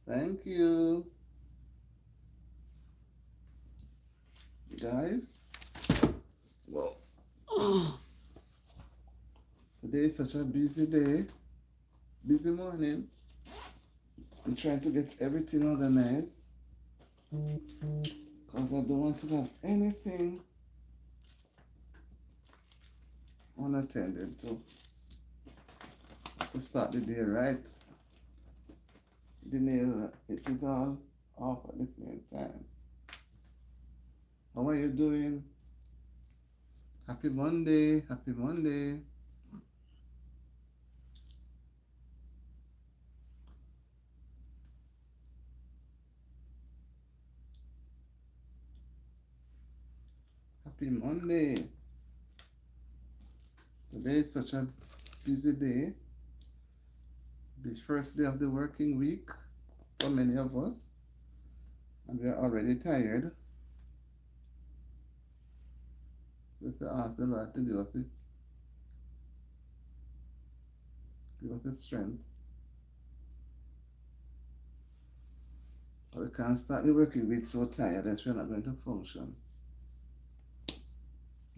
Thank you, guys. Well, today is such a busy day, busy morning. I'm trying to get everything organized because I don't want to have anything unattended to start the day right. The nail it is all off at the same time. How are you doing? Happy Monday, happy Monday. Happy Monday. Today is such a busy day. The first day of the working week for many of us, and we are already tired. So to ask the Lord to give us the strength. But we can't start the working week so tired that we're not going to function.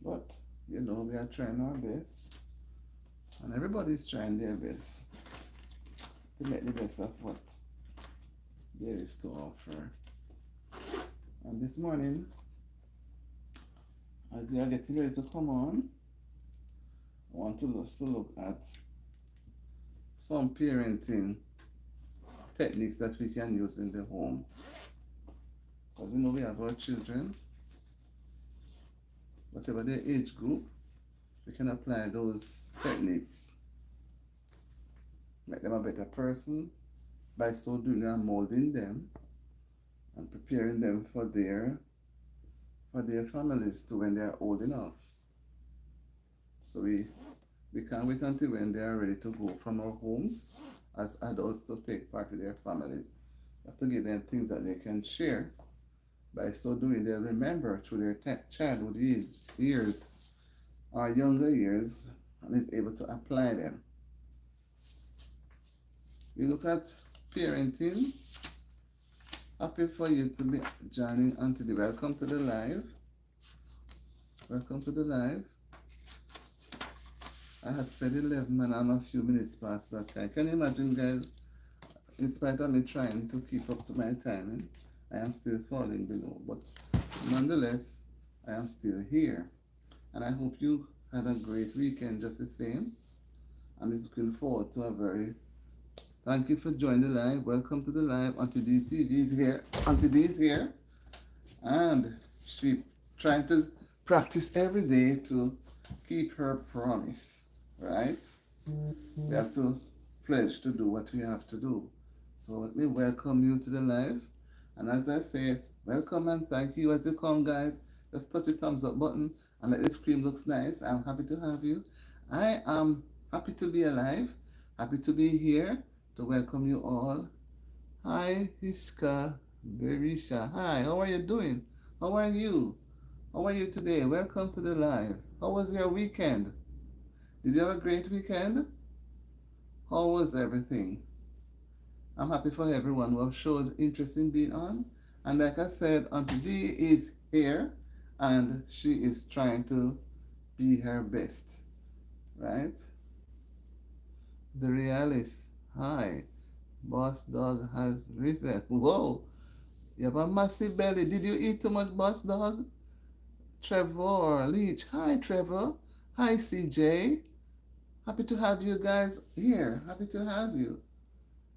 But you know, we are trying our best, and everybody's trying their best to make the best of what there is to offer. And this morning, as you are getting ready to come on, I want to look at some parenting techniques that we can use in the home. Because we know we have our children, whatever their age group, we can apply those techniques, make them a better person. By so doing, we are molding them and preparing them for their families too when they are old enough. So we can't wait until when they are ready to go from our homes as adults to take part with their families. We have to give them things that they can share. By so doing, they'll remember through their childhood years or younger years and is able to apply them. We look at parenting. Happy for you to be joining on today. Welcome to the live. Welcome to the live. I had said 11 and I'm a few minutes past that time. Can you imagine, guys? In spite of me trying to keep up to my timing, I am still falling below. But nonetheless, I am still here. And I hope you had a great weekend just the same. And is looking forward to a very... Thank you for joining the live. Welcome to the live. Auntie D TV is here. Auntie D is here. And she trying to practice every day to keep her promise, right? We have to pledge to do what we have to do. So let me welcome you to the live. And as I say, welcome and thank you as you come, guys. Just touch the thumbs up button and let the screen looks nice. I'm happy to have you. I am happy to be alive, happy to be here to welcome you all. Hi, Iska Berisha. Hi, how are you doing? How are you? How are you today? Welcome to the live. How was your weekend? Did you have a great weekend? How was everything? I'm happy for everyone who have showed interest in being on. And like I said, Auntie D is here and she is trying to be her best, right? The realist. Hi. Boss dog has risen. Whoa. You have a massive belly. Did you eat too much, boss dog? Trevor Leach. Hi, Trevor. Hi, CJ. Happy to have you guys here. Happy to have you.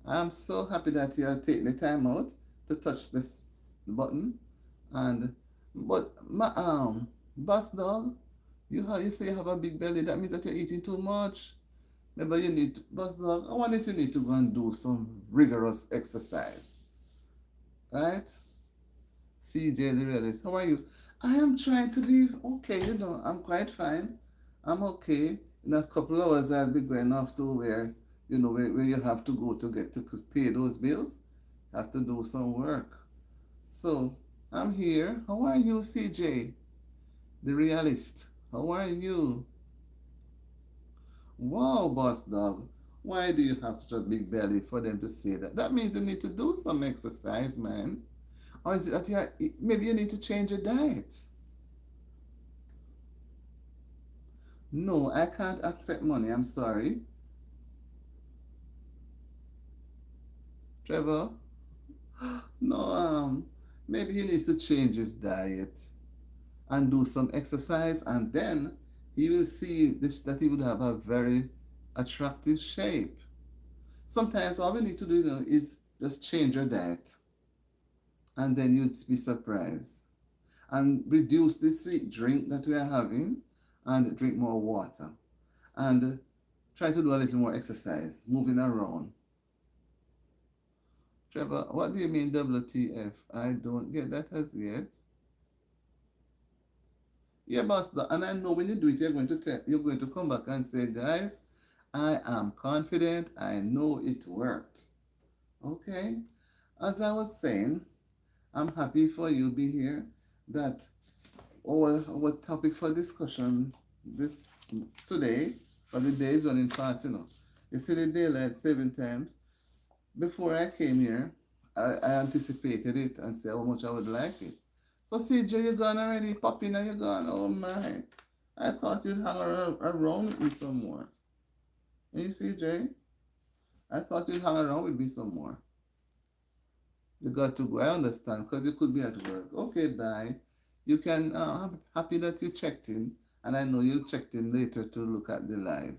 I'm so happy that you are taking the time out to touch this button. And but my boss dog, you say you have a big belly. That means that you're eating too much. Maybe you need to, boss dog. I wonder if you need to go and do some rigorous exercise, right? CJ the realist, how are you? I am trying to be okay. I'm quite fine. I'm okay. In a couple hours, I'll be going off to where you have to go to get to pay those bills. Have to do some work. So I'm here. How are you, CJ? The realist. How are you? Wow, boss dog. Why do you have such a big belly for them to say that? That means you need to do some exercise, man. Or is it that maybe you need to change your diet? No, I can't accept money. I'm sorry. Trevor, no, maybe he needs to change his diet and do some exercise, and then he will see this, that he would have a very attractive shape. Sometimes all we need to do, is just change your diet, and then you'd be surprised. And reduce the sweet drink that we are having, and drink more water, and try to do a little more exercise, moving around. Trevor, what do you mean WTF? I don't get that as yet. Yeah, boss, and I know when you do it, you're going to come back and say, guys, I am confident. I know it worked. Okay. As I was saying, I'm happy for you to be here. That our topic for discussion this today, but the day is running fast, You see the daylight 7 times. Before I came here, I anticipated it and said how much I would like it. So CJ, you gone already? Popping, you gone? Oh my. I thought you'd hang around with me some more. And you CJ, I thought you'd hang around with me some more. You got to go. I understand because you could be at work. Okay, bye. You can. I'm happy that you checked in, and I know you checked in later to look at the live,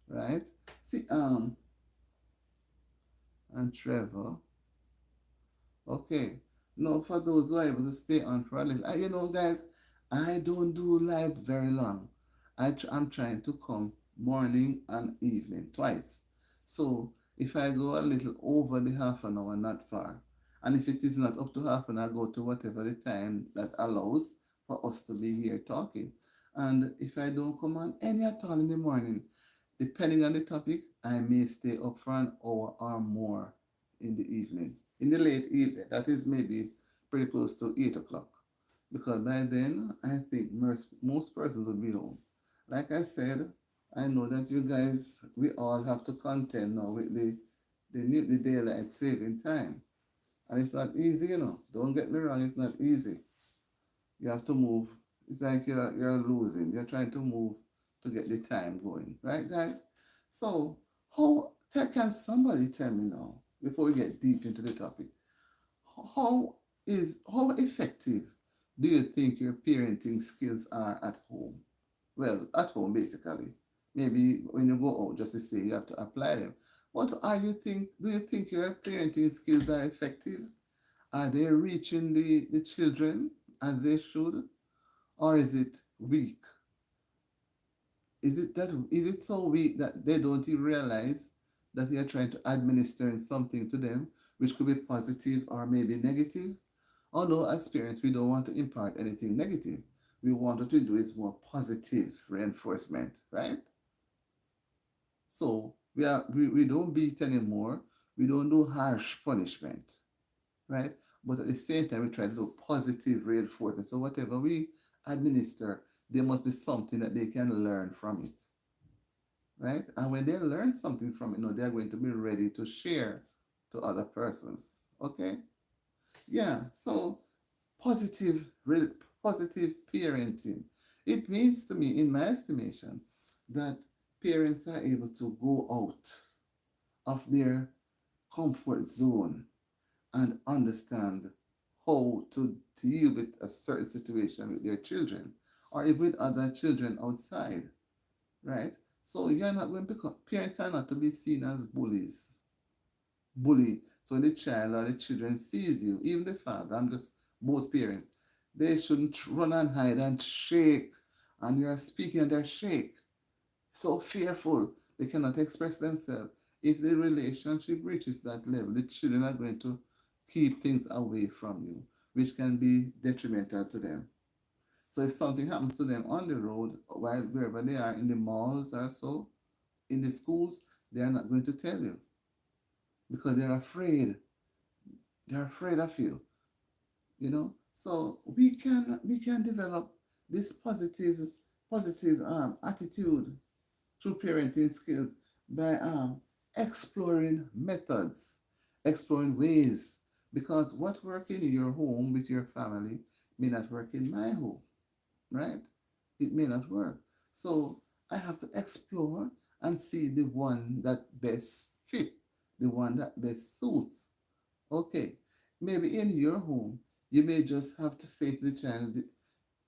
right? See, and Trevor. Okay. No, for those who are able to stay on for a little, guys, I don't do live very long. I'm trying to come morning and evening twice. So if I go a little over the half an hour, not far. And if it is not up to half an hour, go to whatever the time that allows for us to be here talking. And if I don't come on any at all in the morning, depending on the topic, I may stay up for an hour or more in the evening. In the late evening, that is maybe pretty close to 8 o'clock. Because by then, I think most persons will be home. Like I said, I know that you guys, we all have to contend now with the daylight saving time. And it's not easy, Don't get me wrong, it's not easy. You have to move. It's like you're losing. You're trying to move to get the time going, right, guys? So, can somebody tell me now, before we get deep into the topic, how how effective do you think your parenting skills are at home? Well, at home basically. Maybe when you go out, just to say you have to apply them. What are you think? Do you think your parenting skills are effective? Are they reaching the children as they should, or is it weak? Is it so weak that they don't even realize that you're trying to administer something to them, which could be positive or maybe negative? Although as parents, we don't want to impart anything negative. We want what we do is more positive reinforcement, right? So we don't beat anymore. We don't do harsh punishment, right? But at the same time, we try to do positive reinforcement. So whatever we administer, there must be something that they can learn from it, right? And when they learn something from it, they're going to be ready to share to other persons. Okay? Yeah. So positive, positive parenting. It means to me, in my estimation, that parents are able to go out of their comfort zone and understand how to deal with a certain situation with their children or even with other children outside, right? So you're not going to become, parents are not to be seen as bullies. Bully. So when the child or the children sees you, even the father, I'm just both parents, they shouldn't run and hide and shake. And you're speaking and they're shake. So fearful. They cannot express themselves. If the relationship reaches that level, the children are going to keep things away from you, which can be detrimental to them. So if something happens to them on the road, while wherever they are, in the malls or so, in the schools, they are not going to tell you because they're afraid. They're afraid of you. So we can develop this positive attitude through parenting skills by exploring methods, exploring ways, because what work in your home with your family may not work in my home, right? It may not work. So I have to explore and see the one that best fit, the one that best suits. Okay, maybe in your home, you may just have to say to the child,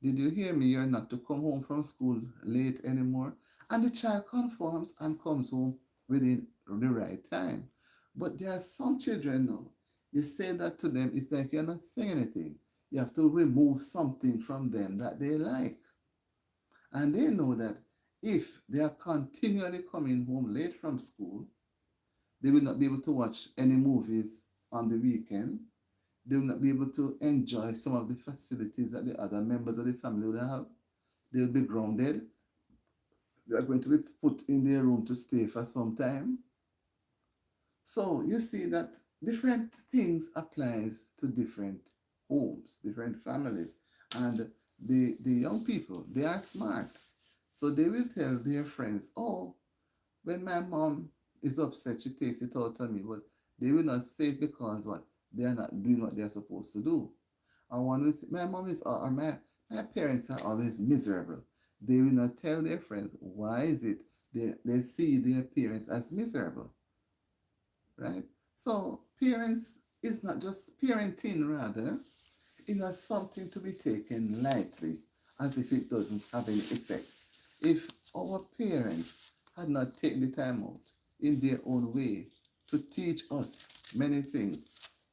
did you hear me? You're not to come home from school late anymore. And the child conforms and comes home within the right time. But there are some children now, you say that to them, it's like you're not saying anything. You have to remove something from them that they like. And they know that if they are continually coming home late from school, they will not be able to watch any movies on the weekend. They will not be able to enjoy some of the facilities that the other members of the family would have. They will be grounded. They are going to be put in their room to stay for some time. So you see that different things applies to different homes, different families. And the young people, they are smart. So they will tell their friends, oh, when my mom is upset, she takes it out on me. But they will not say it because what? They are not doing what they are supposed to do. And one will say, my mom is, or my parents are always miserable. They will not tell their friends, why is it they see their parents as miserable, right? So parents is not just parenting, rather, it is something to be taken lightly, as if it doesn't have any effect. If our parents had not taken the time out in their own way to teach us many things,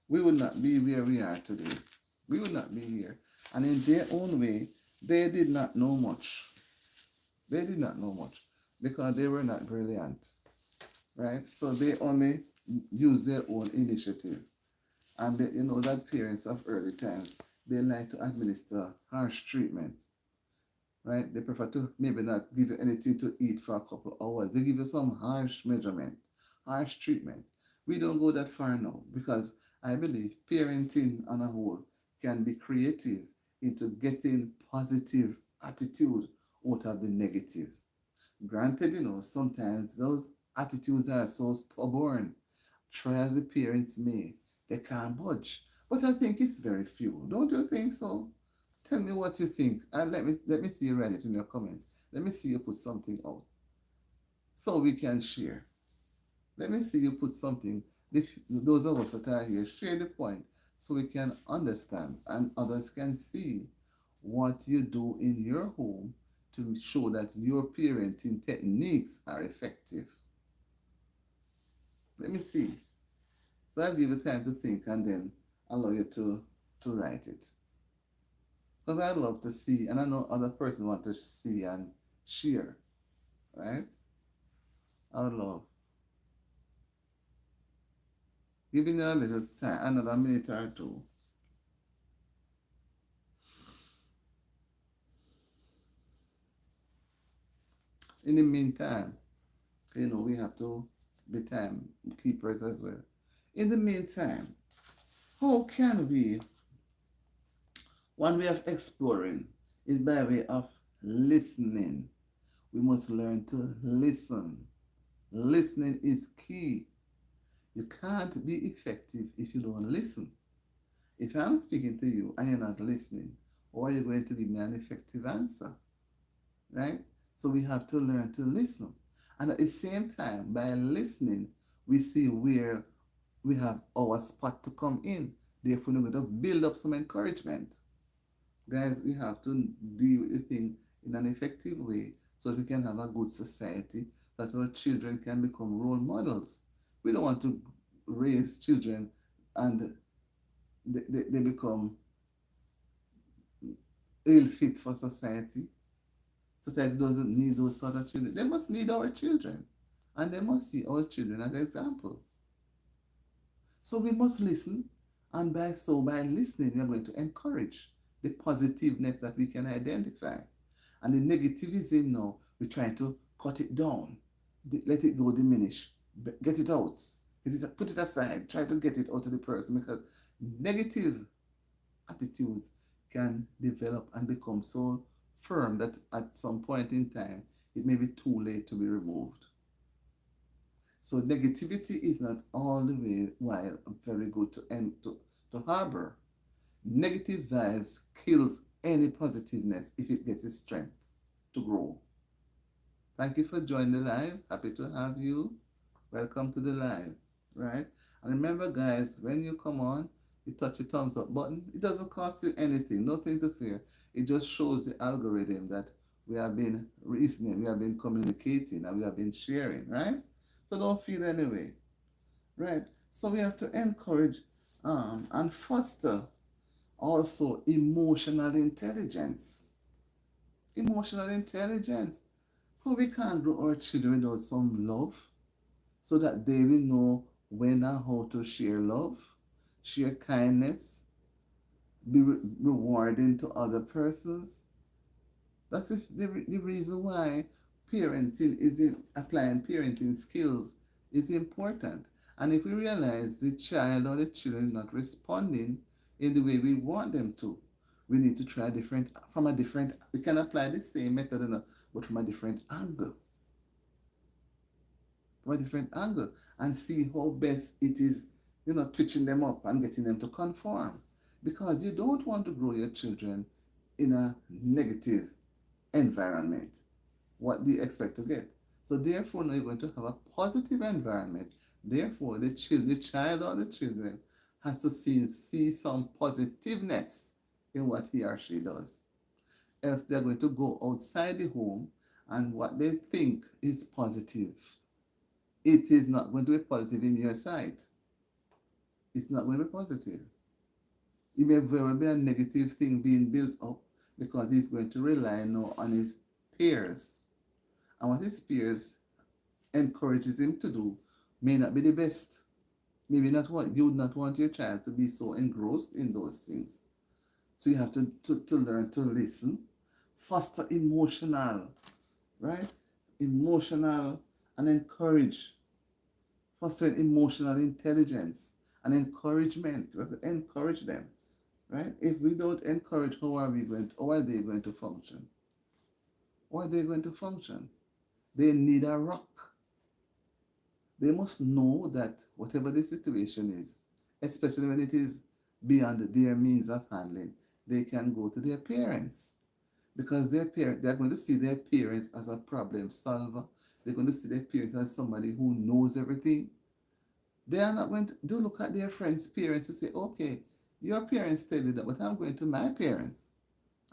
we would not be where we are today. We would not be here. And in their own way, they did not know much. They did not know much because they were not brilliant, right? So they only use their own initiative. And they, you know that parents of early times, they like to administer harsh treatment, right? They prefer to maybe not give you anything to eat for a couple of hours. They give you some harsh measurement, harsh treatment. We don't go that far now because I believe parenting on a whole can be creative into getting positive attitude out of the negative. Granted, sometimes those attitudes are so stubborn. Try as the parents may, they can't budge. But I think it's very few. Don't you think so? Tell me what you think, and let me see you write it in your comments. Let me see you put something out so we can share. Let me see you put something. Those of us that are here, share the point so we can understand and others can see what you do in your home to show that your parenting techniques are effective. Let me see. So I'll give you time to think and then allow you to write it. Because I love to see, and I know other person want to see and share, right? I would love. Giving you a little time, another minute or two. In the meantime, we have to be time keepers as well. In the meantime, how can we, one way of exploring is by way of listening. We must learn to listen. Listening is key. You can't be effective if you don't listen. If I'm speaking to you and you're not listening, how are you going to give me an effective answer? Right? So we have to learn to listen. And at the same time, by listening, we see where we have our spot to come in. Therefore, we're going to build up some encouragement. Guys, we have to deal with the thing in an effective way so that we can have a good society, that our children can become role models. We don't want to raise children and they become ill fit for society. Society doesn't need those sort of children. They must need our children. And they must see our children as an example. So we must listen. And by listening, we are going to encourage the positiveness that we can identify. And the negativism now, we're trying to cut it down. Let it go diminish. Get it out. Put it aside. Try to get it out of the person because negative attitudes can develop and become so firm that at some point in time, it may be too late to be removed. So negativity is not all the way while very good to harbor. Negative vibes kills any positiveness if it gets its strength to grow. Thank you for joining the live. Happy to have you. Welcome to the live, right? And remember, guys, when you come on, you touch the thumbs up button. It doesn't cost you anything, nothing to fear. It just shows the algorithm that we have been reasoning, we have been communicating, and we have been sharing, right? So don't feel any way, right? So we have to encourage and foster also emotional intelligence. Emotional intelligence. So we can't grow our children without some love so that they will know when and how to share love, share kindness, be rewarding to other persons. That's the reason why parenting is applying parenting skills is important. And if we realize the child or the children not responding in the way we want them to, we need to try we can apply the same method, but from a different angle. From a different angle and see how best it is, twitching them up and getting them to conform. Because you don't want to grow your children in a negative environment. What do you expect to get? So therefore, now you're going to have a positive environment. Therefore, the child or the children has to see some positiveness in what he or she does. Else they're going to go outside the home and what they think is positive, it is not going to be positive in your sight. It's not going to be positive. It may very well be a negative thing being built up because he's going to rely now on his peers. And what his peers encourages him to do may not be the best. Maybe not what you would not want your child to be so engrossed in those things. So you have to learn to listen, foster emotional, right? Emotional and encourage, fostering emotional intelligence and encouragement. We have to encourage them, right? If we don't encourage, how are they going to function? How are they going to function? They need a rock. They must know that whatever the situation is, especially when it is beyond their means of handling, they can go to their parents because they're going to see their parents as a problem solver. They're going to see their parents as somebody who knows everything. They are not going to look at their friends' parents and say, okay, your parents tell you that, but I'm going to my parents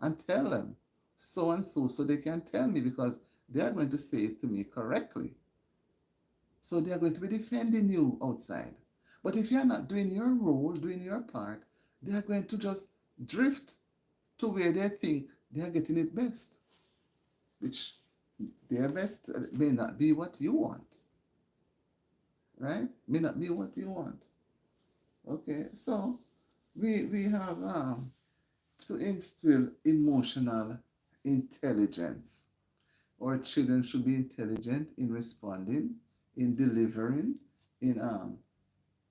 and tell them so and so they can tell me because they are going to say it to me correctly. So they are going to be defending you outside. But if you are not doing your role, doing your part, they are going to just drift to where they think they are getting it best, which their best may not be what you want, right? May not be what you want. Okay, so we have to instill emotional intelligence. Our children should be intelligent in responding, in delivering, in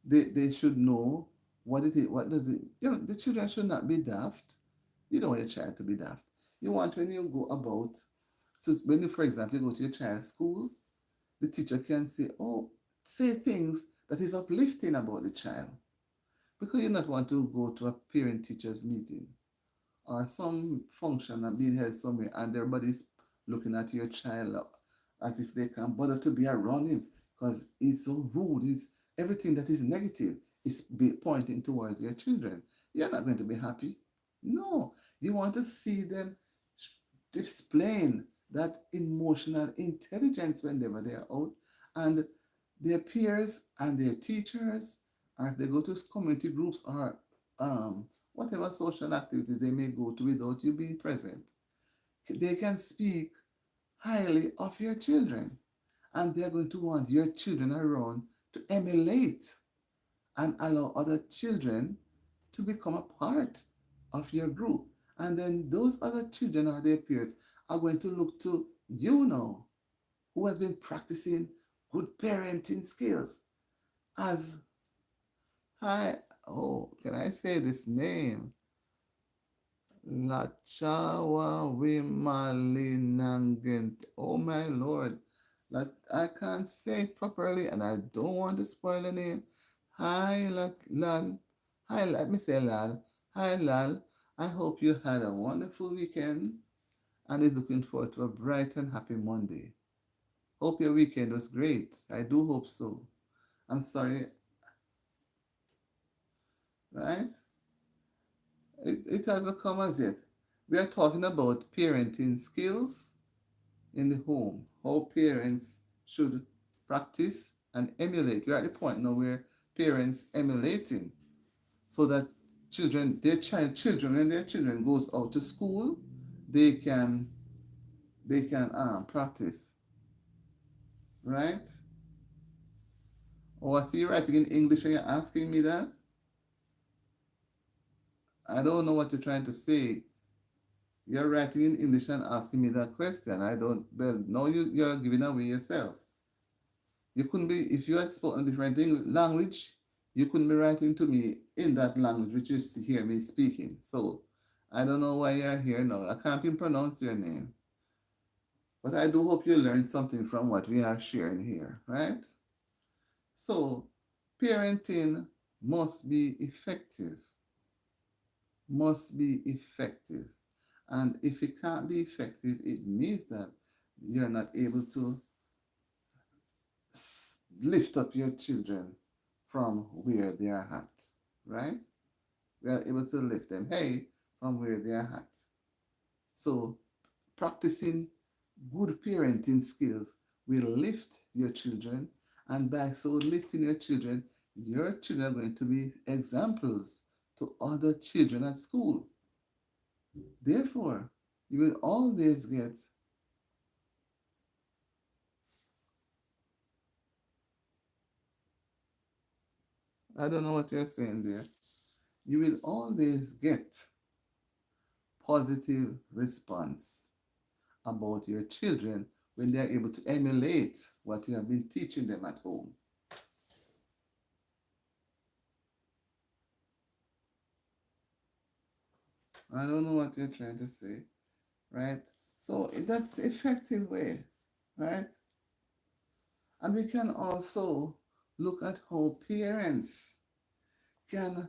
they should know what it is, what does it, the children should not be daft. You don't want your child to be daft. You want when you go about when you, for example, you go to your child's school, the teacher can say, oh, say things that is uplifting about the child. Because you not want to go to a parent teachers meeting or some function that being held somewhere and everybody's looking at your child as if they can't bother to be around him because he's so rude. He's everything that is negative is pointing towards your children. You're not going to be happy. No, you want to see them displaying that emotional intelligence whenever they are out, and their peers and their teachers, or if they go to community groups or whatever social activities they may go to without you being present, they can speak highly of your children, and they're going to want your children around to emulate and allow other children to become a part of your group. And then those other children or their peers are going to look to you now, who has been practicing good parenting skills, as hi, oh, can I say this name? Lachawa Wimalinangent. Oh my Lord. That I can't say it properly and I don't want to spoil the name. Hi, Lal. Hi, let me say Lal. Hi, Lal. I hope you had a wonderful weekend and is looking forward to a bright and happy Monday. Hope your weekend was great. I do hope so. I'm sorry, right? It hasn't come as yet. We are talking about parenting skills in the home, how parents should practice and emulate. We're at the point now where parents emulating so that children, when their children goes out to school, they can practice, right? Oh, I see you writing in English and you're asking me that. I don't know what you're trying to say. You're writing in English and asking me that question. I don't, well, now you're giving away yourself. You couldn't be, if you had spoken a different language, you couldn't be writing to me in that language which you hear me speaking. So I don't know why you're here now. I can't even pronounce your name. But I do hope you learned something from what we are sharing here, right? So parenting must be effective, must be effective. And if it can't be effective, it means that you're not able to lift up your children from where they are at, right? We are able to lift them, hey, from where they are at. So practicing good parenting skills will lift your children, and by so lifting your children are going to be examples to other children at school. Therefore, you will always get, I don't know what you're saying there, you will always get positive response about your children when they're able to emulate what you have been teaching them at home. I don't know what you're trying to say, right? So that's effective way, right? And we can also look at how parents can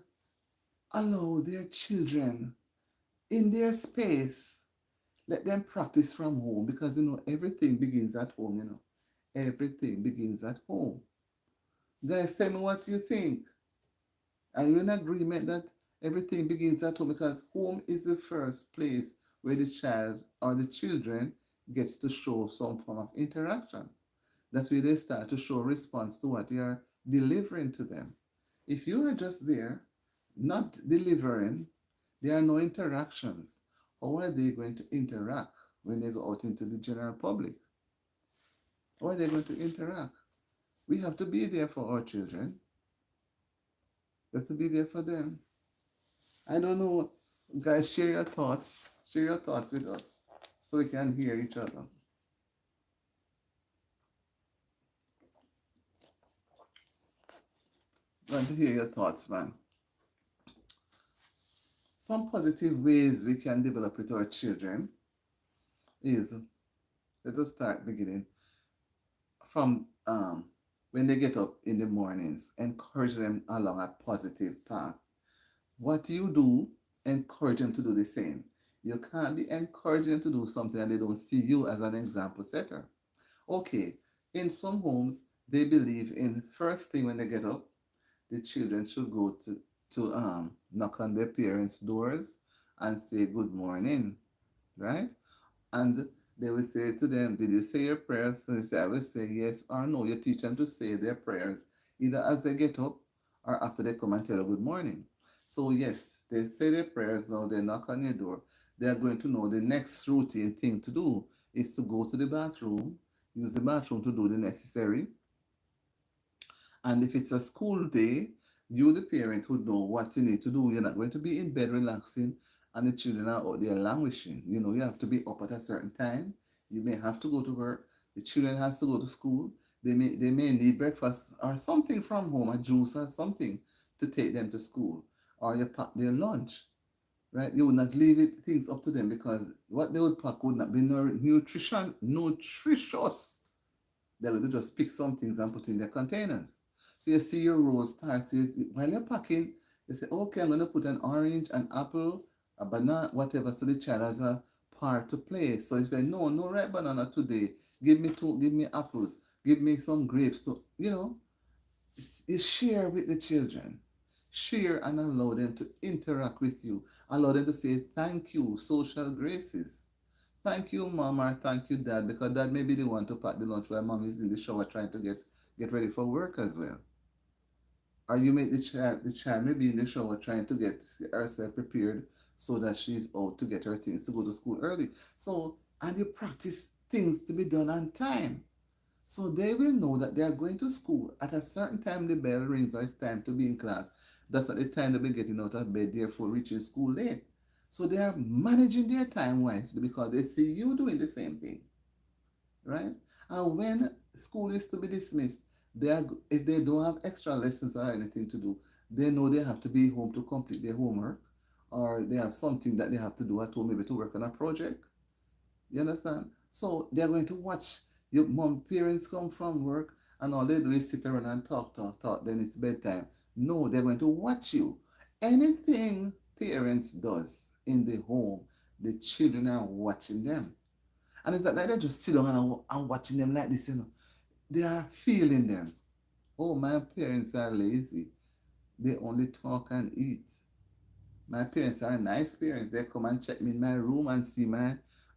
allow their children in their space, let them practice from home because everything begins at home. Everything begins at home. Guys, tell me what you think. Are you in agreement that everything begins at home because home is the first place where the child or the children gets to show some form of interaction? That's where they start to show response to what you're delivering to them. If you are just there, not delivering, there are no interactions. How are they going to interact when they go out into the general public? How are they going to interact? We have to be there for our children. We have to be there for them. I don't know, guys, share your thoughts. Share your thoughts with us so we can hear each other. Want to hear your thoughts, man. Some positive ways we can develop with our children is, let us start beginning from when they get up in the mornings, encourage them along a positive path. What you do, encourage them to do the same. You can't be encouraging them to do something and they don't see you as an example setter. Okay, in some homes, they believe in first thing when they get up, the children should go to knock on their parents' doors and say good morning, right? And they will say to them, did you say your prayers? So you say, I will say yes or no. You teach them to say their prayers either as they get up or after they come and tell you good morning. So yes, they say their prayers now, they knock on your door. They are going to know the next routine thing to do is to go to the bathroom, use the bathroom to do the necessary. And if it's a school day, you, the parent, would know what you need to do. You're not going to be in bed relaxing and the children are out there languishing. You have to be up at a certain time. You may have to go to work. The children has to go to school. They may need breakfast or something from home, a juice or something to take them to school. Or you pack their lunch, right? You would not leave things up to them because what they would pack would not be nutritious They're going to just pick some things and put in their containers. So you see your roll start. So while you're packing, you say, okay, I'm going to put an orange, an apple, a banana, whatever. So the child has a part to play. So you say, no, no red banana today. Give me apples. Give me some grapes. To, you share with the children. Share and allow them to interact with you. Allow them to say thank you, social graces. Thank you, mom, or thank you, dad, because dad may be the one to pack the lunch while mom is in the shower trying to get ready for work as well. Or you make the child may be in the shower trying to get herself prepared so that she's out to get her things to go to school early. So, and you practice things to be done on time. So they will know that they are going to school. At a certain time, the bell rings or it's time to be in class. That's at the time they'll be getting out of bed, therefore reaching school late. So they are managing their time wisely because they see you doing the same thing, right? And when school is to be dismissed, if they don't have extra lessons or anything to do, they know they have to be home to complete their homework, or they have something that they have to do at home, maybe to work on a project. You understand? So they're going to watch your mom, parents come from work and all they do is sit around and talk, talk, talk, then it's bedtime. No, they're going to watch you. Anything parents does in the home, the children are watching them. And it's not like they just sit down and watching them like this. They are feeling them. Oh, my parents are lazy. They only talk and eat. My parents are nice parents. They come and check me in my room and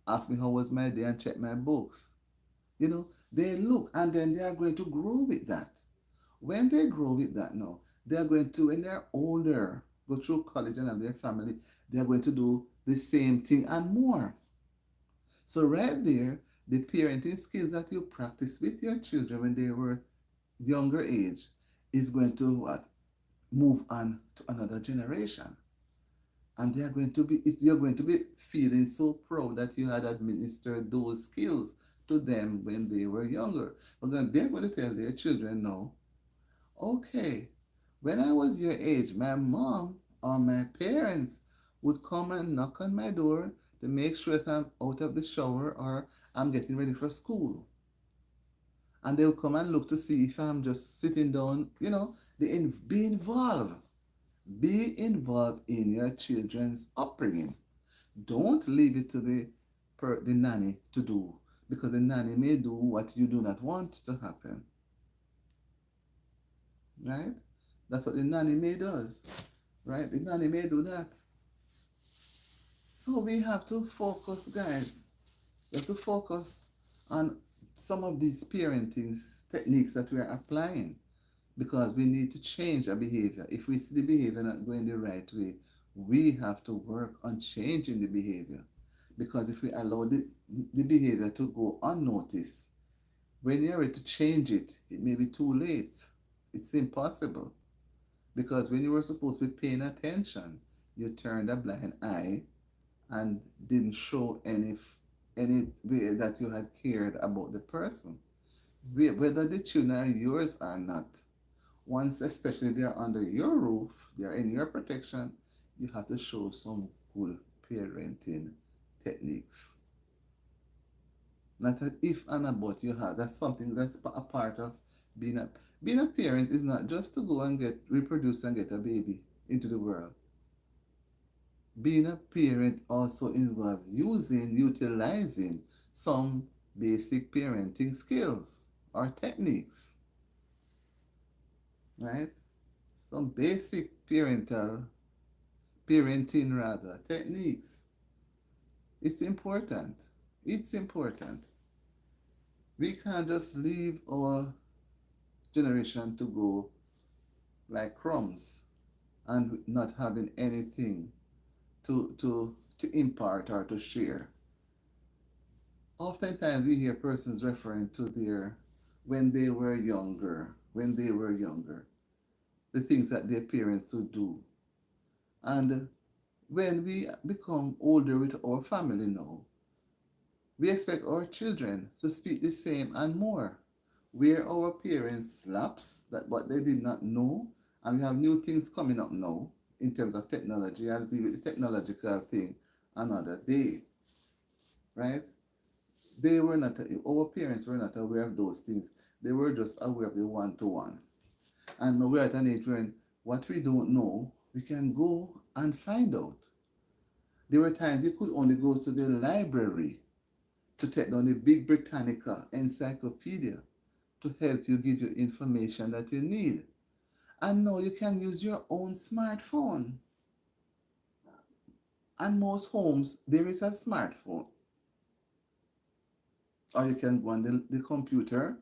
ask me how was my day and check my books. They look and then they are going to grow with that. When they grow with that now, they are going to, when they're older, go through college and have their family, they are going to do the same thing and more. So right there, the parenting skills that you practice with your children when they were younger age is going to what? Move on to another generation. And you're going to be feeling so proud that you had administered those skills to them when they were younger. But they're going to tell their children now, okay, when I was your age, my mom or my parents would come and knock on my door to make sure that I'm out of the shower or I'm getting ready for school. And they'll come and look to see if I'm just sitting down, be involved. Be involved in your children's upbringing. Don't leave it to the nanny to do, because the nanny may do what you do not want to happen. Right? That's what the nanny may does. Right? The nanny may do that. So we have to focus, guys. We have to focus on some of these parenting techniques that we are applying, because we need to change our behavior. If we see the behavior not going the right way, we have to work on changing the behavior. Because if we allow the behavior to go unnoticed, when you're ready to change it, it may be too late. It's impossible. Because when you were supposed to be paying attention, you turned a blind eye and didn't show any way that you had cared about the person. Whether the children are yours or not, once especially they are under your roof, they are in your protection, you have to show some good parenting techniques. Not an if and a but you have. That's something that's a part of being a parent is not just to go and reproduce and get a baby into the world. Being a parent also involves utilizing some basic parenting skills or techniques, right? Some basic parenting rather techniques. It's important. It's important. We can't just leave our generation to go like crumbs and not having anything to impart or to share. Oftentimes we hear persons referring to their when they were younger, the things that their parents would do. And when we become older with our family now, we expect our children to speak the same and more. Where our parents lapse that what they did not know, and we have new things coming up now in terms of technology. I'll deal with the technological thing another day, right? they were not, our parents were not aware of those things. They were just aware of the one-to-one. And now we're at an age when what we don't know, we can go and find out. There were times you could only go to the library to take down the Big Britannica Encyclopedia to help you give you information that you need. And now you can use your own smartphone. And most homes, there is a smartphone. Or you can go on the computer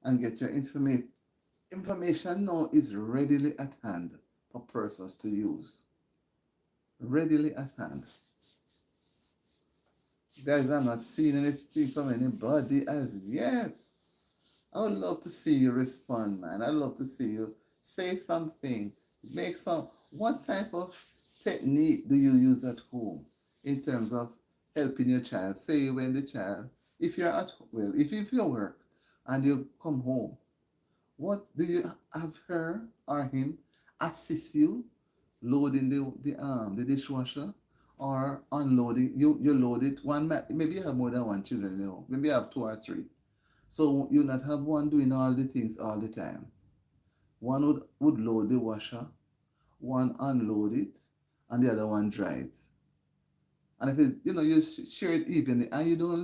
and get your information. Information now is readily at hand for persons to use. Readily at hand. Guys, I'm not seeing anything from anybody as yet. I would love to see you respond, man. I'd love to see you say something. Make some. What type of technique do you use at home in terms of helping your child? Say when the child, if you're at, well, if you work and you come home, what do you have her or him assist you loading the dishwasher or unloading? You load it one, maybe you have more than one children, you know, maybe you have two or three. So you not have one doing all the things all the time. One would load the washer, one unload it, and the other one dry it. And if it, you know, you share it evenly and you don't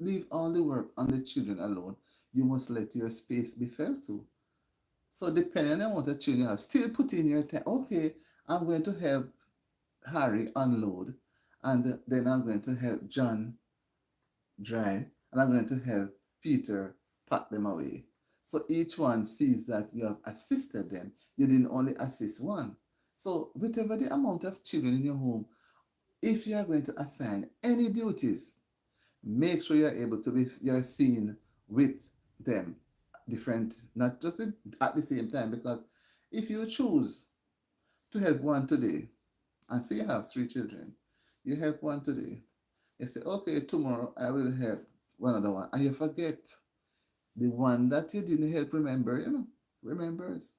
leave all the work on the children alone, you must let your space be felt too. So depending on what the children have, still put in your time. Okay, I'm going to help Harry unload, and then I'm going to help John dry, and I'm going to help Peter pack them away. So each one sees that you have assisted them. You didn't only assist one. So whatever the amount of children in your home, if you are going to assign any duties, make sure you're able to be you're seen with them different, not just at the same time. Because if you choose to help one today, and say you have three children, you help one today, you say, okay, tomorrow I will help one other one, and you forget the one that you didn't help remember, remembers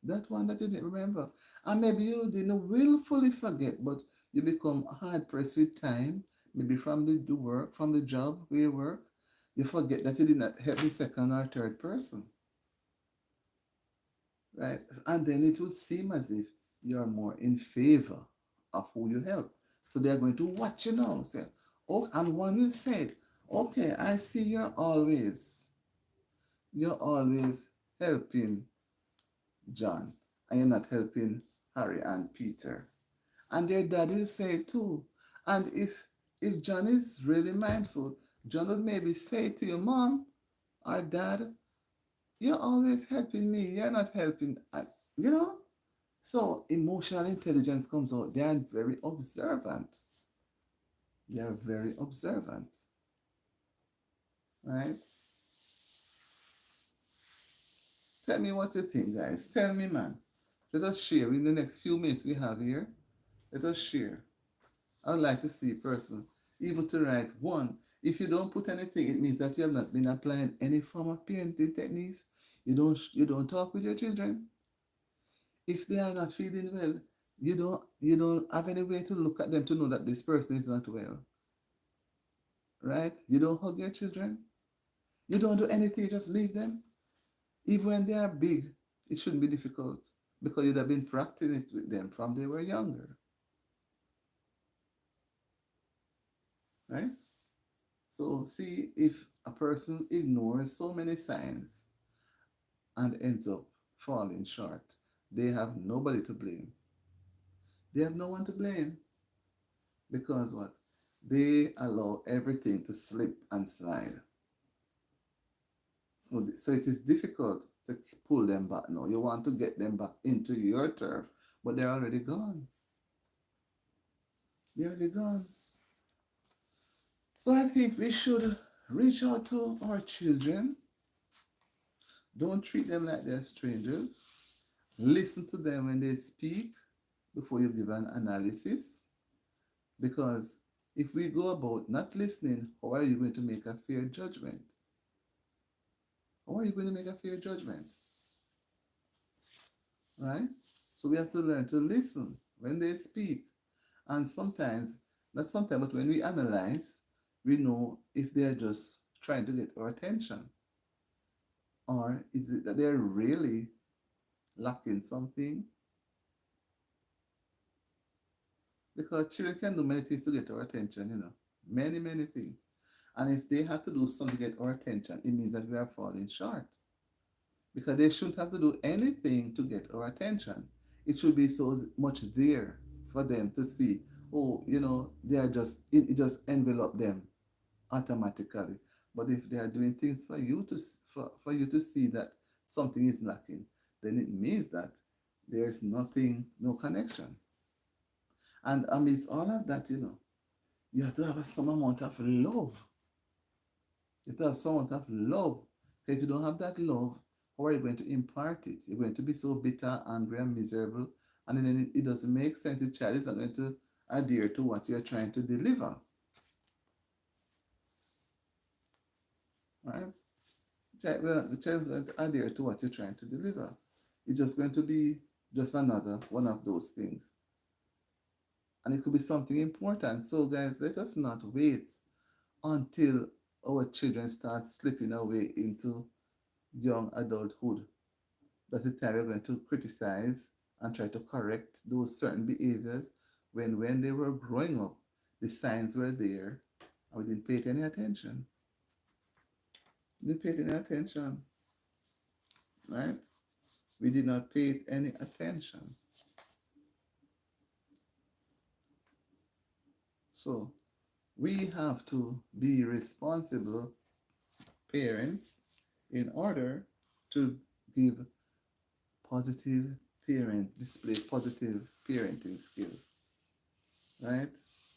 that one that you didn't remember. And maybe you didn't willfully forget, but you become hard pressed with time, maybe from the work, from the job where you work. You forget that you did not help the second or third person, right? And then it would seem as if you are more in favor of who you help. So they're going to watch you now. Say, oh, and one will say, okay, I see you're always helping John, and you're not helping Harry and Peter. And their dad will say too. And if John is really mindful, John would maybe say to your mom or dad, you're always helping me. You're not helping, you know? So emotional intelligence comes out. They are very observant. They are very observant, right? Tell me what you think, guys. Tell me, man. Let us share in the next few minutes we have here. Let us share. I would like to see a person able to write one. If you don't put anything, it means that you have not been applying any form of parenting techniques. You don't talk with your children. If they are not feeling well, you don't have any way to look at them to know that this person is not well. Right? You don't hug your children. You don't do anything, you just leave them. Even when they are big, it shouldn't be difficult because you'd have been practicing it with them from they were younger. Right? So see if a person ignores so many signs and ends up falling short, they have nobody to blame. They have no one to blame because what? They allow everything to slip and slide. So it is difficult to pull them back now. You want to get them back into your turf, but they're already gone. They're already gone. So I think we should reach out to our children. Don't treat them like they're strangers. Listen to them when they speak before you give an analysis. Because if we go about not listening, how are you going to make a fair judgment? How are you going to make a fair judgment? Right? So we have to learn to listen when they speak. And sometimes, not sometimes, but when we analyze, we know if they're just trying to get our attention, or is it that they're really lacking something? Because children can do many things to get our attention, many, many things. And if they have to do something to get our attention, it means that we are falling short. Because they shouldn't have to do anything to get our attention. It should be so much there for them to see. Oh, they are just, it just envelop them automatically. But if they are doing things for you to for you to see that something is lacking, then it means that there is nothing, no connection. And amidst all of that, you have to have some amount of love. You have to have some amount of love. If you don't have that love, how are you going to impart it? You're going to be so bitter, angry, and miserable, and then it doesn't make sense. The child is not going to adhere to what you're trying to deliver, right? The child is going to adhere to what you're trying to deliver. It's just going to be just another one of those things. And it could be something important. So, guys, let us not wait until our children start slipping away into young adulthood. That's the time we're going to criticize and try to correct those certain behaviors when they were growing up, the signs were there and we didn't pay it any attention. We didn't pay it any attention, right? We did not pay it any attention. So we have to be responsible parents in order to give positive display positive parenting skills, right?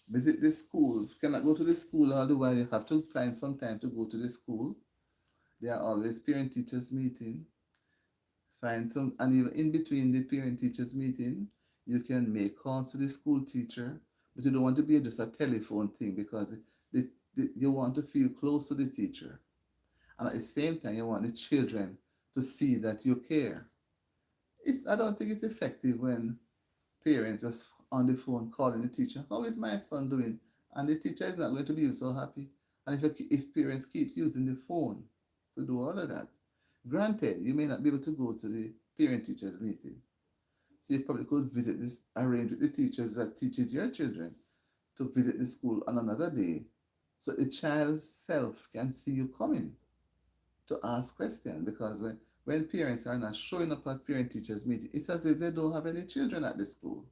Visit the school. If you cannot go to the school all the while, you have to find some time to go to the school. There are always parent teachers meeting. Find some, and even in between the parent teachers meeting, you can make calls to the school teacher, but you don't want to be just a telephone thing because you want to feel close to the teacher. And at the same time, you want the children to see that you care. I don't think it's effective when parents just on the phone calling the teacher, how is my son doing? And the teacher is not going to be so happy. And if parents keep using the phone to do all of that, granted, you may not be able to go to the parent teachers meeting. So you probably could visit this, arrange with the teachers that teaches your children to visit the school on another day. So the child's self can see you coming to ask questions, because when parents are not showing up at parent teachers meeting, it's as if they don't have any children at the school.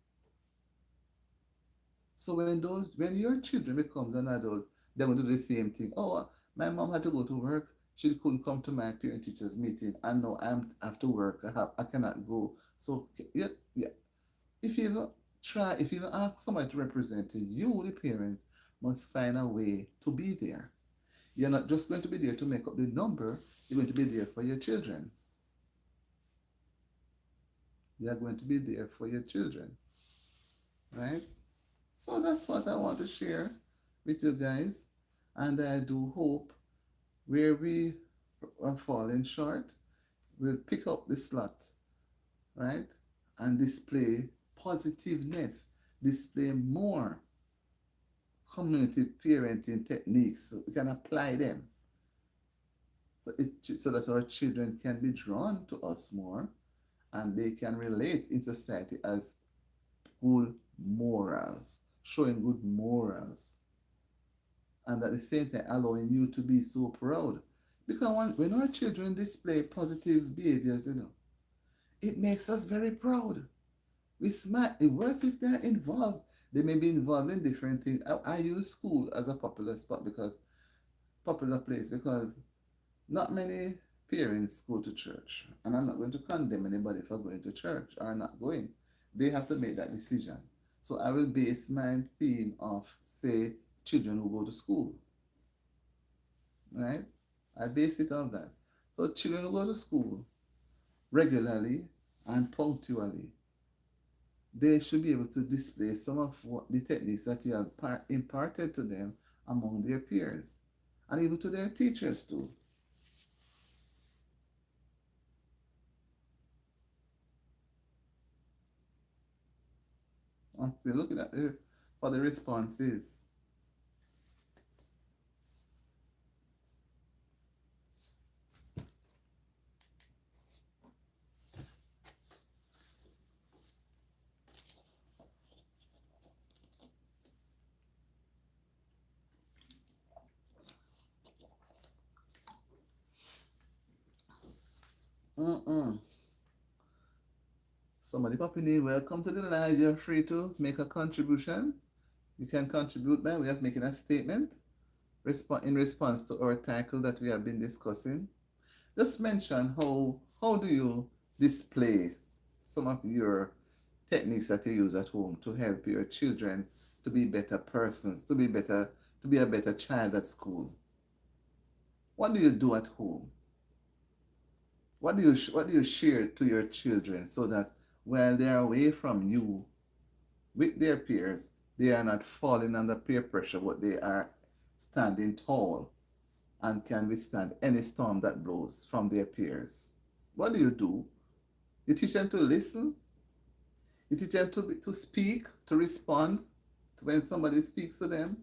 So when your children becomes an adult, they will do the same thing. Oh, my mom had to go to work. She couldn't come to my parent teachers meeting. I know I have to work. I cannot go. So yeah, yeah. If you ever if you ever ask somebody to represent you, the parents must find a way to be there. You're not just going to be there to make up the number. You're going to be there for your children. You're going to be there for your children, right? So that's what I want to share with you guys. And I do hope where we are falling short, we'll pick up the slot, right? And display positiveness, display more community parenting techniques so we can apply them. So that our children can be drawn to us more and they can relate in society as good morals, showing good morals, and at the same time allowing you to be so proud. Because when our children display positive behaviors, it makes us very proud. We smile. It worse if they're involved. They may be involved in different things. I use school as a popular place because not many parents go to church. And I'm not going to condemn anybody for going to church or not going. They have to make that decision. So I will base my theme of, say, children who go to school, right? I base it on that. So children who go to school regularly and punctually, they should be able to display some of what the techniques that you have imparted to them among their peers and even to their teachers too. I'm still looking at for the responses. Mm-mm. Somebody popping in, welcome to the live. You're free to make a contribution. You can contribute by way of making a statement in response to our title that we have been discussing. Just mention how do you display some of your techniques that you use at home to help your children to be better persons, to be a better child at school. What do you do at home? What do you share to your children so that while they are away from you with their peers, they are not falling under peer pressure, but they are standing tall and can withstand any storm that blows from their peers? What do? You teach them to listen. You teach them to speak, to respond to when somebody speaks to them.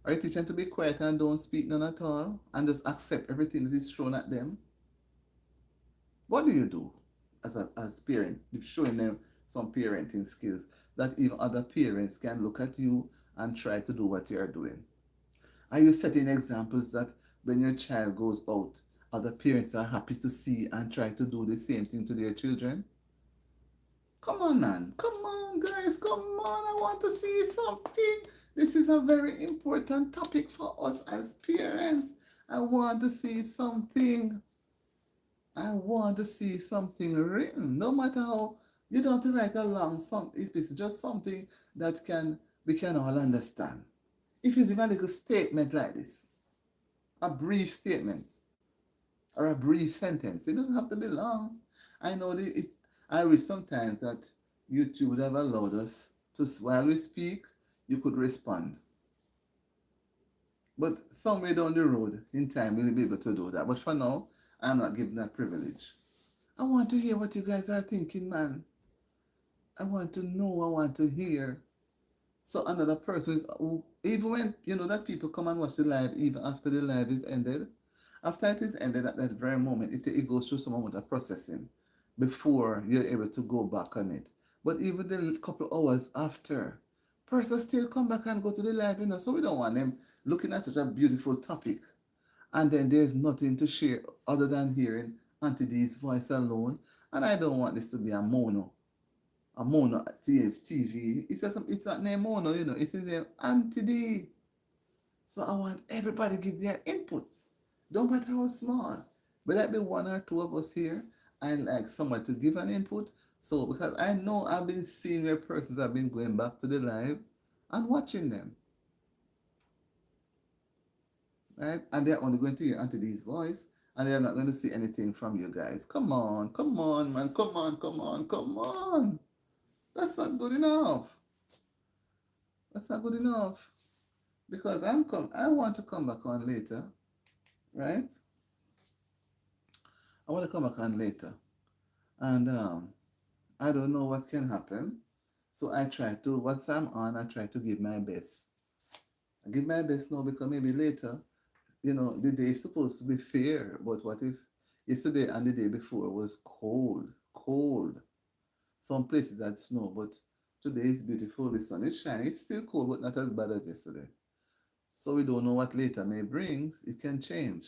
Or you teach them to be quiet and don't speak none at all and just accept everything that is thrown at them. What do you do as parent? You're showing them some parenting skills that even other parents can look at you and try to do what you are doing. Are you setting examples that when your child goes out, other parents are happy to see and try to do the same thing to their children? Come on, man. Come on, guys. Come on. I want to see something. This is a very important topic for us as parents. I want to see something. I want to see something written. No matter how you don't have to write a long it's just something that we can all understand. If it's even a little statement like this, a brief statement or a brief sentence, it doesn't have to be long. I know I wish sometimes that YouTube would have allowed us to, while we speak, you could respond. But somewhere down the road, in time, we'll be able to do that. But for now, I'm not given that privilege. I want to hear what you guys are thinking, man. I want to know, I want to hear. So another person is, even when, that people come and watch the live, even after the live is ended, after it is ended at that very moment, it goes through some amount of processing before you're able to go back on it. But even the couple hours after, persons still come back and go to the live, so we don't want them looking at such a beautiful topic. And then there's nothing to share other than hearing Auntie D's voice alone. And I don't want this to be a mono TV. It's not named mono, it's named Auntie D. So I want everybody to give their input. Don't matter how small. But that be one or two of us here, I like someone to give an input. So because I know I've been seeing where persons have been going back to the live and watching them. Right? And they're only going to hear Auntie D's voice and they're not going to see anything from you guys. Come on, man. Come on. That's not good enough. That's not good enough. Because I want to come back on later. Right? I want to come back on later. And I don't know what can happen. So once I'm on, I try to give my best. I give my best now because maybe later, the day is supposed to be fair. But what if yesterday and the day before was cold? Some places had snow, but today is beautiful. The sun is shining. It's still cold, but not as bad as yesterday. So we don't know what later may bring. It can change.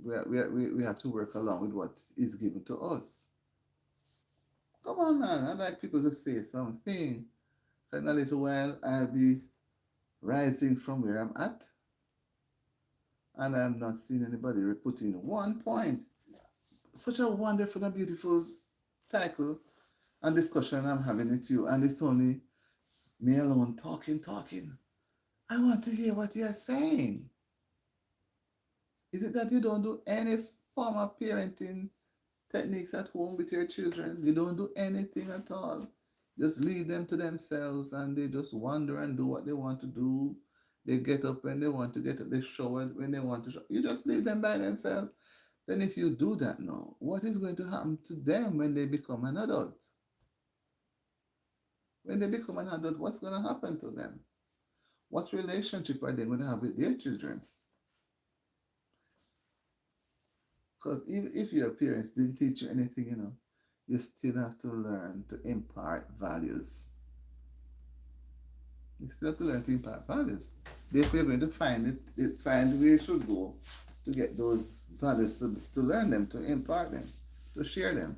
We have to work along with what is given to us. Come on, man. I'd like people to say something. In a little while, I'll be rising from where I'm at. And I'm not seeing anybody put in 1 point. Such a wonderful and beautiful title and discussion I'm having with you. And it's only me alone talking. I want to hear what you're saying. Is it that you don't do any form of parenting techniques at home with your children? You don't do anything at all. Just leave them to themselves and they just wander and do what they want to do. They get up when they want to get up. They shower when they want to shower. You just leave them by themselves. Then if you do that now, what is going to happen to them when they become an adult? When they become an adult, what's going to happen to them? What relationship are they going to have with their children? Because if your parents didn't teach you anything, you still have to learn to impart values. You still have to learn to impart values. Therefore, you're going to find where you should go to get those values, to learn them, to impart them, to share them.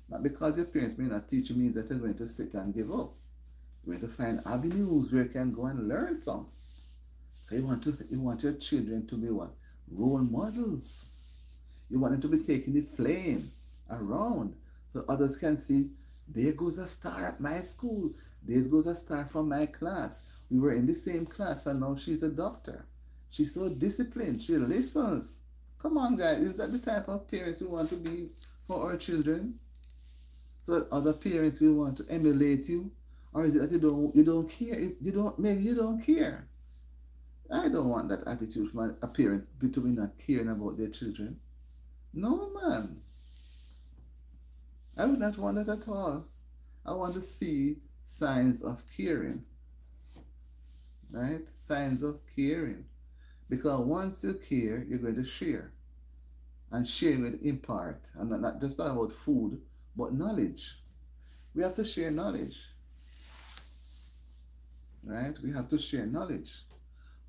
Not because your parents may not teach you means that you're going to sit and give up. You're going to find avenues where you can go and learn some. You want your children to be what? Role models. You want them to be taking the flame around so others can see there goes a star at my school. There goes a star from my class. We were in the same class and now she's a doctor. She's so disciplined. She listens. Come on, guys. Is that the type of parents we want to be for our children? So that other parents will want to emulate you? Or is it that you don't care? Maybe you don't care. I don't want that attitude from a parent between not caring about their children. No, man. I would not want that at all. I want to see signs of caring, right? Signs of caring. Because once you care, you're going to share. And share will impart. And not just about food, but knowledge. We have to share knowledge, right? We have to share knowledge.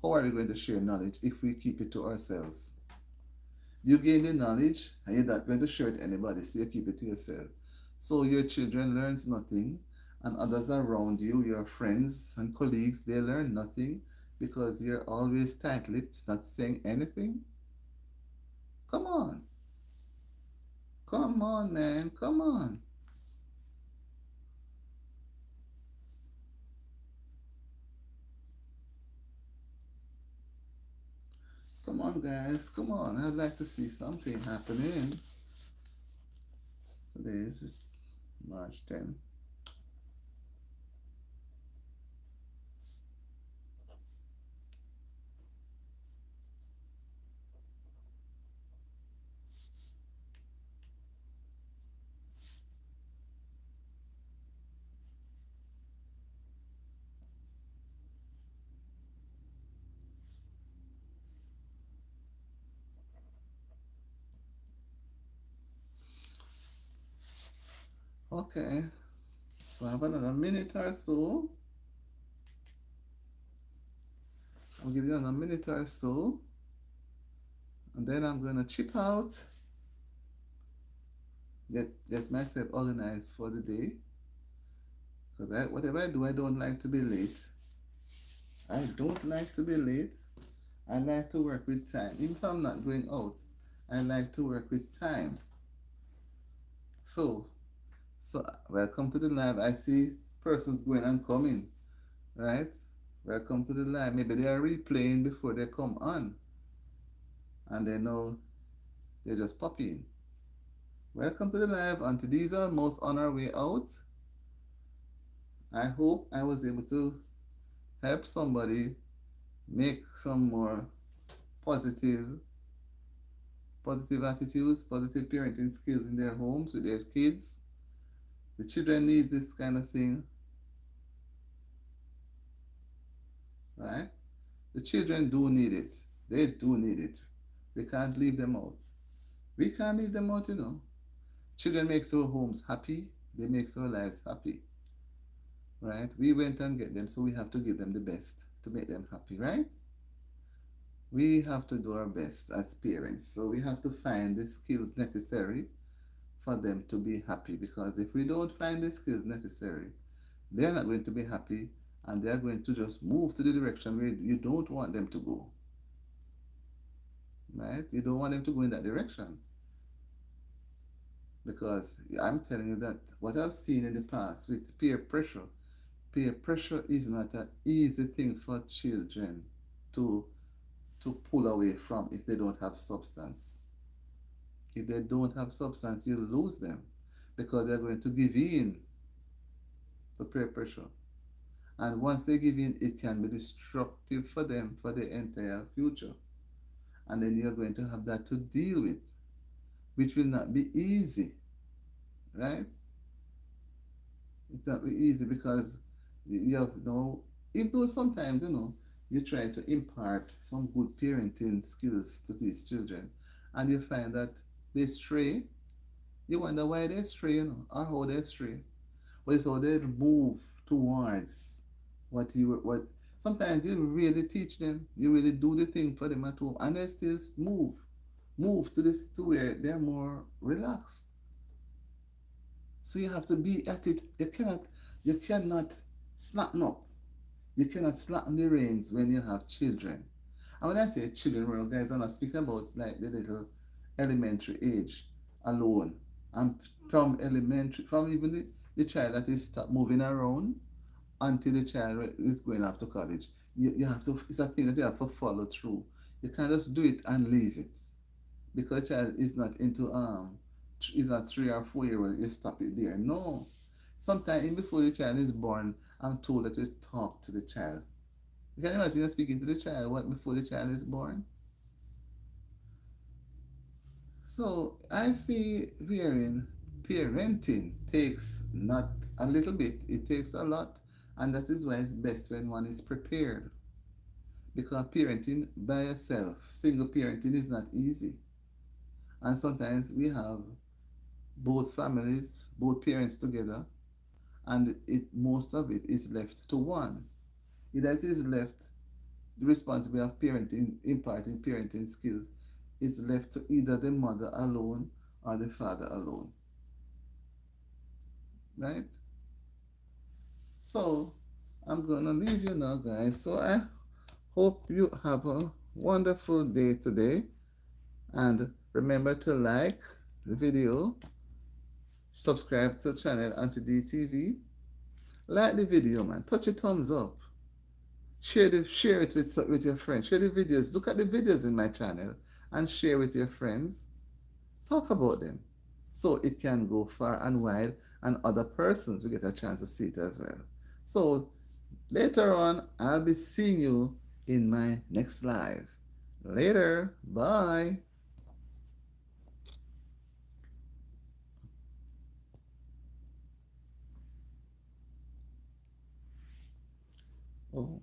How are we going to share knowledge if we keep it to ourselves? You gain the knowledge and you're not going to share it to anybody, so you keep it to yourself. So your children learns nothing, and others around you, your friends and colleagues, they learn nothing because you're always tight-lipped, not saying anything. Come on. Come on, man. Come on. Come on, guys. Come on. I'd like to see something happening. Today is March 10th. Okay. So I have another minute or so. I'll give you another minute or so. And then I'm going to chip out, get myself organized for the day. Because whatever I do, I don't like to be late. I don't like to be late. I like to work with time. Even if I'm not going out, I like to work with time. So, welcome to the live. I see persons going and coming, right? Welcome to the live. Maybe they are replaying before they come on. And they know they just pop in. Welcome to the live. And these are almost on our way out. I hope I was able to help somebody make some more positive attitudes, positive parenting skills in their homes with their kids. The children need this kind of thing, right? The children do need it. They do need it. We can't leave them out. We can't leave them out, you know. Children makes our homes happy. They make our lives happy, right? We went and get them, so we have to give them the best to make them happy, right? We have to do our best as parents. So we have to find the skills necessary for them to be happy, because if we don't find the skills necessary, they're not going to be happy and they're going to just move to the direction where you don't want them to go, right? You don't want them to go in that direction, because I'm telling you that what I've seen in the past with peer pressure is not an easy thing for children to pull away from if they don't have substance. If they don't have substance, you lose them because they're going to give in to peer pressure. And once they give in, it can be destructive for them for their entire future. And then you're going to have that to deal with, which will not be easy, right? It's not be easy because you have even though sometimes, you try to impart some good parenting skills to these children and you find that they stray. You wonder why they stray, or how they stray. But it's how they move towards what Sometimes you really teach them, you really do the thing for them at home, and they still move to this to where they're more relaxed. So you have to be at it. You cannot slacken up. You cannot slacken the reins when you have children. And when I say children, well, guys, I'm not speaking about like the little elementary age alone. And from elementary, from even the child that is start moving around until the child is going off to college. You have to, it's a thing that you have to follow through. You can't just do it and leave it. Because the child is not into is not 3 or 4 year old, you stop it there. No. Sometimes even before the child is born, I'm told that you talk to the child. You can imagine you speaking to the child what before the child is born. So I see wherein parenting takes not a little bit, it takes a lot, and that is why it's best when one is prepared. Because parenting by yourself, single parenting is not easy. And sometimes we have both families, both parents together, and most of it is left to one. Either it is left, the responsibility of parenting, imparting parenting skills, is left to either the mother alone or the father alone. Right? So I'm gonna leave you now, guys. So I hope you have a wonderful day today. And remember to like the video, subscribe to the channel Auntie D TV. Like the video, man. Touch a thumbs up. Share it with your friends. Share the videos. Look at the videos in my channel and share with your friends. Talk about them so it can go far and wide, and other persons will get a chance to see it as well. So later on, I'll be seeing you in my next live. Later. Bye. Oh.